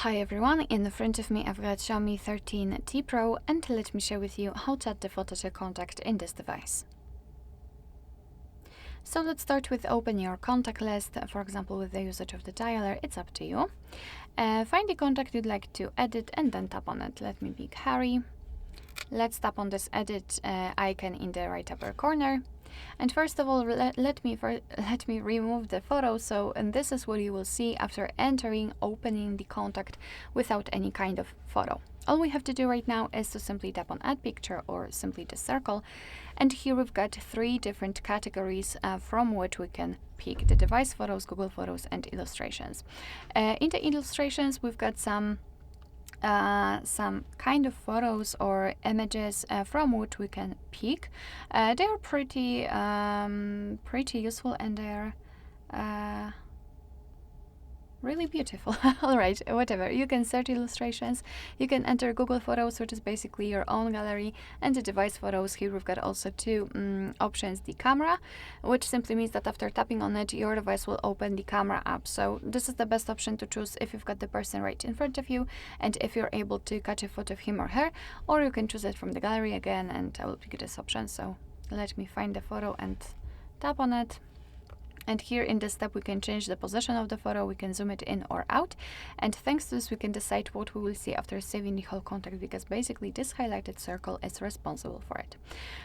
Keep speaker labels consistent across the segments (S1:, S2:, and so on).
S1: Hi everyone, in front of me I've got Xiaomi 13T Pro, and let me share with you how to add the photo to contact in this device. So let's start with open your contact list, for example with the usage of the dialer, it's up to you. Find the contact you'd like to edit and then tap on it. Let me pick Harry. Let's tap on this edit icon in the right upper corner. And first of all, let me remove the photo. And this is what you will see after opening the contact without any kind of photo. All we have to do right now is to simply tap on add picture or simply the circle. And here we've got three different categories from which we can pick the device photos, Google Photos, and illustrations. In the illustrations, we've got some kind of photos or images from which we can pick. They are pretty useful, and they're really beautiful. Alright, whatever. You can search illustrations, you can enter Google Photos, which is basically your own gallery, and the device photos. Here we've got also two options: the camera, which simply means that after tapping on it, your device will open the camera app. So this is the best option to choose if you've got the person right in front of you, and if you're able to catch a photo of him or her, or you can choose it from the gallery again, and I will pick this option. So let me find the photo and tap on it. And here in this step, we can change the position of the photo, we can zoom it in or out. And thanks to this, we can decide what we will see after saving the whole contact, because basically this highlighted circle is responsible for it.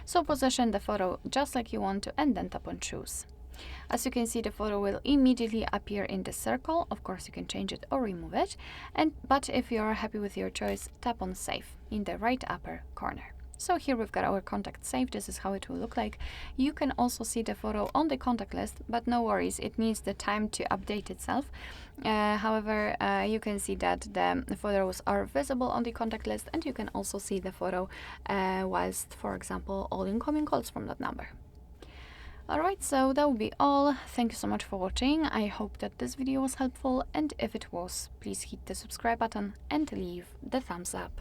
S1: So position the photo just like you want to, and then tap on choose. As you can see, the photo will immediately appear in the circle. Of course, you can change it or remove it. But if you are happy with your choice, tap on save in the right upper corner. So here we've got our contact saved. This is how it will look like. You can also see the photo on the contact list, but no worries, it needs the time to update itself. However, you can see that the photos are visible on the contact list, and you can also see the photo whilst, for example, all incoming calls from that number. Alright, so that will be all. Thank you so much for watching. I hope that this video was helpful, and if it was, please hit the subscribe button and leave the thumbs up.